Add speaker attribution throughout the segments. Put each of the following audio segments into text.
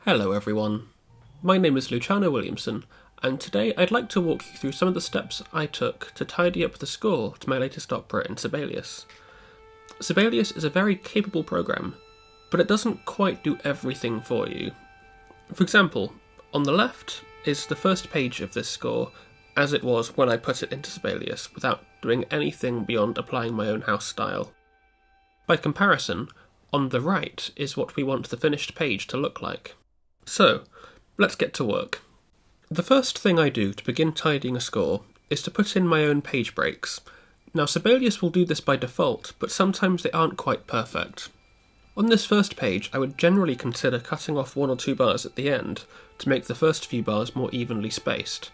Speaker 1: Hello everyone, my name is Luciano Williamson, and today I'd like to walk you through some of the steps I took to tidy up the score to my latest opera in Sibelius. Sibelius is a very capable program, but it doesn't quite do everything for you. For example, on the left is the first page of this score, as it was when I put it into Sibelius, without doing anything beyond applying my own house style. By comparison, on the right is what we want the finished page to look like. So, let's get to work. The first thing I do to begin tidying a score is to put in my own page breaks. Now, Sibelius will do this by default, but sometimes they aren't quite perfect. On this first page, I would generally consider cutting off 1 or 2 bars at the end to make the first few bars more evenly spaced.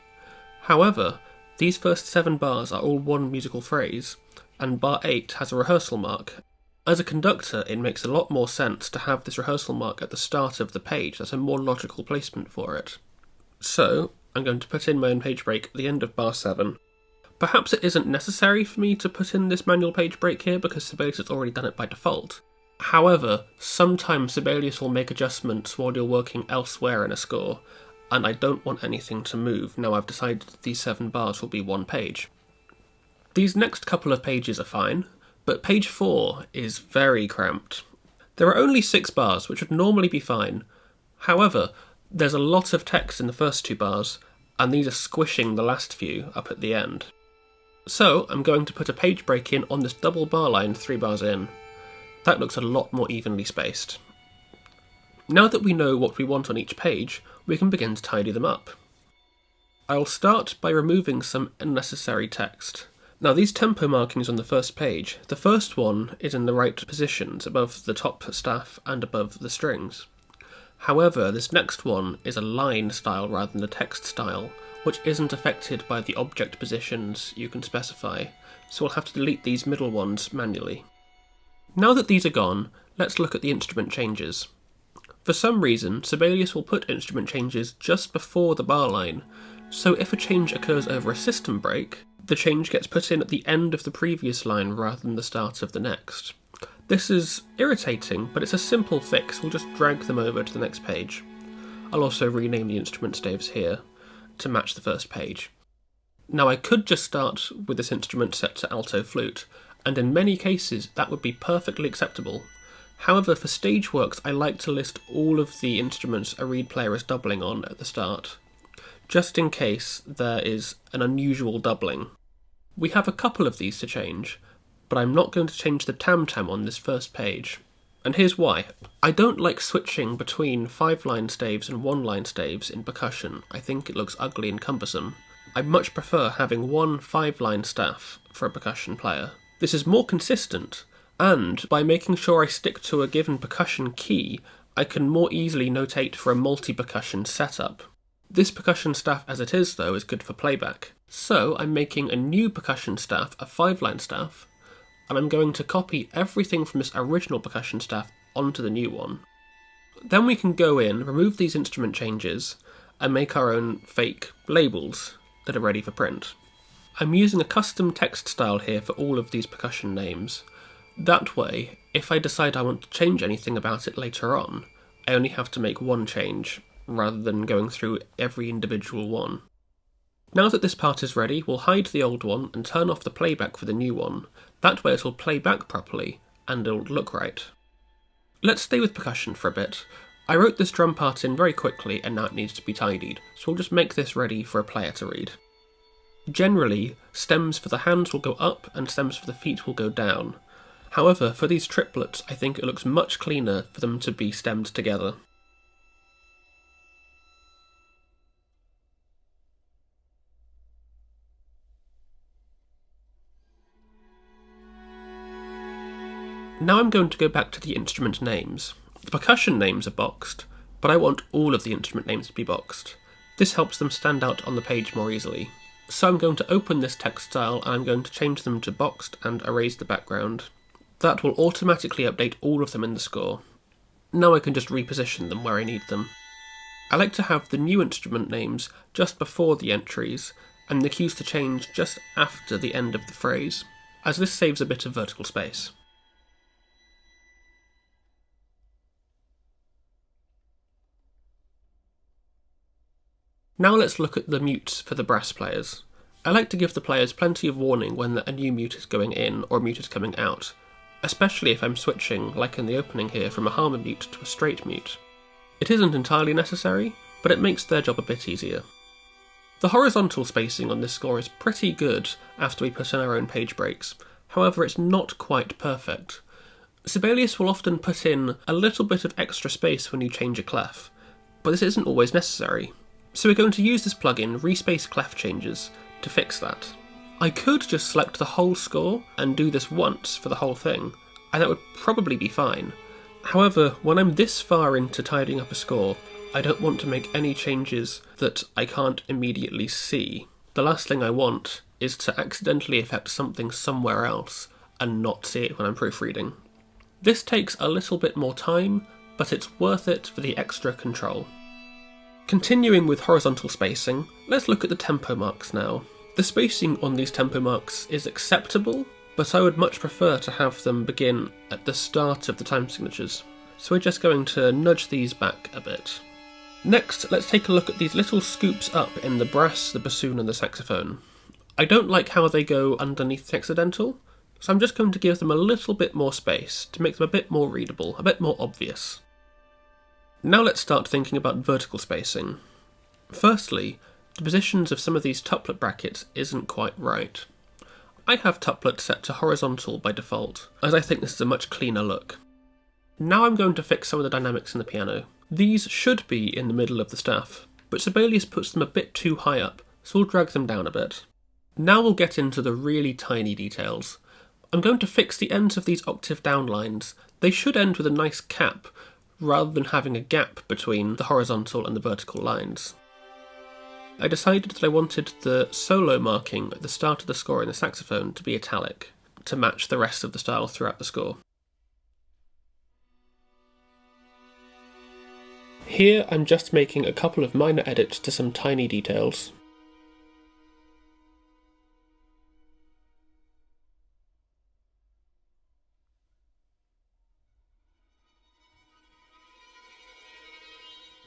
Speaker 1: However, these first 7 bars are all one musical phrase, and bar 8 has a rehearsal mark. As a conductor, it makes a lot more sense to have this rehearsal mark at the start of the page. That's a more logical placement for it. So, I'm going to put in my own page break at the end of bar 7. Perhaps it isn't necessary for me to put in this manual page break here because Sibelius has already done it by default. However, sometimes Sibelius will make adjustments while you're working elsewhere in a score, and I don't want anything to move now I've decided that these 7 bars will be one page. These next couple of pages are fine, but page 4 is very cramped. There are only 6 bars, which would normally be fine. However, there's a lot of text in the first 2 bars, and these are squishing the last few up at the end. So, I'm going to put a page break in on this double bar line 3 bars in. That looks a lot more evenly spaced. Now that we know what we want on each page, we can begin to tidy them up. I'll start by removing some unnecessary text. Now, these tempo markings on the first page, the first one is in the right positions above the top staff and above the strings. However, this next one is a line style rather than a text style, which isn't affected by the object positions you can specify, so we'll have to delete these middle ones manually. Now that these are gone, let's look at the instrument changes. For some reason, Sibelius will put instrument changes just before the bar line, so if a change occurs over a system break, the change gets put in at the end of the previous line rather than the start of the next. This is irritating, but it's a simple fix. We'll just drag them over to the next page. I'll also rename the instrument staves here to match the first page. Now, I could just start with this instrument set to alto flute, and in many cases that would be perfectly acceptable. However, for stage works, I like to list all of the instruments a reed player is doubling on at the start, just in case there is an unusual doubling. We have a couple of these to change, but I'm not going to change the tam-tam on this first page. And here's why. I don't like switching between 5-line staves and 1-line staves in percussion. I think it looks ugly and cumbersome. I much prefer having one 5-line staff for a percussion player. This is more consistent, and by making sure I stick to a given percussion key, I can more easily notate for a multi-percussion setup. This percussion staff as it is, though, is good for playback. So I'm making a new percussion staff, a 5-line staff, and I'm going to copy everything from this original percussion staff onto the new one. Then we can go in, remove these instrument changes, and make our own fake labels that are ready for print. I'm using a custom text style here for all of these percussion names. That way, if I decide I want to change anything about it later on, I only have to make one change, rather than going through every individual one. Now that this part is ready, we'll hide the old one and turn off the playback for the new one. That way it'll play back properly, and it'll look right. Let's stay with percussion for a bit. I wrote this drum part in very quickly, and now it needs to be tidied, so we'll just make this ready for a player to read. Generally, stems for the hands will go up, and stems for the feet will go down. However, for these triplets, I think it looks much cleaner for them to be stemmed together. Now I'm going to go back to the instrument names. The percussion names are boxed, but I want all of the instrument names to be boxed. This helps them stand out on the page more easily. So I'm going to open this text style and I'm going to change them to boxed and erase the background. That will automatically update all of them in the score. Now I can just reposition them where I need them. I like to have the new instrument names just before the entries, and the cues to change just after the end of the phrase, as this saves a bit of vertical space. Now let's look at the mutes for the brass players. I like to give the players plenty of warning when a new mute is going in or a mute is coming out, especially if I'm switching, like in the opening here, from a harmon mute to a straight mute. It isn't entirely necessary, but it makes their job a bit easier. The horizontal spacing on this score is pretty good after we put in our own page breaks, however it's not quite perfect. Sibelius will often put in a little bit of extra space when you change a clef, but this isn't always necessary. So we're going to use this plugin, Respace Clef Changes, to fix that. I could just select the whole score and do this once for the whole thing, and that would probably be fine. However, when I'm this far into tidying up a score, I don't want to make any changes that I can't immediately see. The last thing I want is to accidentally affect something somewhere else and not see it when I'm proofreading. This takes a little bit more time, but it's worth it for the extra control. Continuing with horizontal spacing, let's look at the tempo marks now. The spacing on these tempo marks is acceptable, but I would much prefer to have them begin at the start of the time signatures, so we're just going to nudge these back a bit. Next, let's take a look at these little scoops up in the brass, the bassoon and the saxophone. I don't like how they go underneath the accidental, so I'm just going to give them a little bit more space to make them a bit more readable, a bit more obvious. Now let's start thinking about vertical spacing. Firstly, the positions of some of these tuplet brackets isn't quite right. I have tuplet set to horizontal by default, as I think this is a much cleaner look. Now I'm going to fix some of the dynamics in the piano. These should be in the middle of the staff, but Sibelius puts them a bit too high up, so we'll drag them down a bit. Now we'll get into the really tiny details. I'm going to fix the ends of these octave down lines. They should end with a nice cap, rather than having a gap between the horizontal and the vertical lines. I decided that I wanted the solo marking at the start of the score in the saxophone to be italic, to match the rest of the style throughout the score. Here I'm just making a couple of minor edits to some tiny details.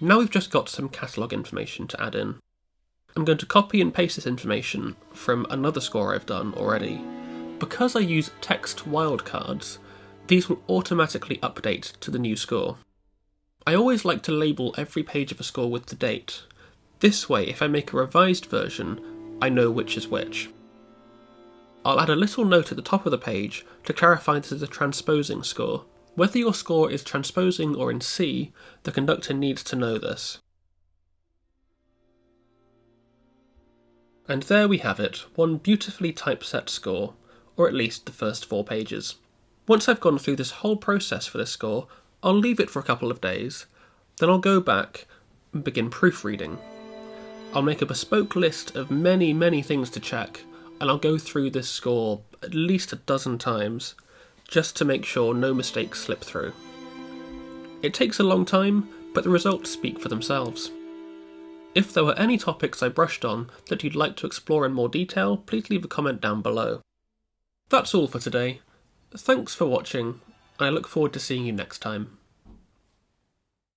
Speaker 1: Now we've just got some catalogue information to add in. I'm going to copy and paste this information from another score I've done already. Because I use text wildcards, these will automatically update to the new score. I always like to label every page of a score with the date. This way, if I make a revised version, I know which is which. I'll add a little note at the top of the page to clarify this is a transposing score. Whether your score is transposing or in C, the conductor needs to know this. And there we have it, one beautifully typeset score, or at least the first 4 pages. Once I've gone through this whole process for this score, I'll leave it for a couple of days, then I'll go back and begin proofreading. I'll make a bespoke list of many things to check, and I'll go through this score at least a dozen times, just to make sure no mistakes slip through. It takes a long time, but the results speak for themselves. If there were any topics I brushed on that you'd like to explore in more detail, please leave a comment down below. That's all for today. Thanks for watching, and I look forward to seeing you next time.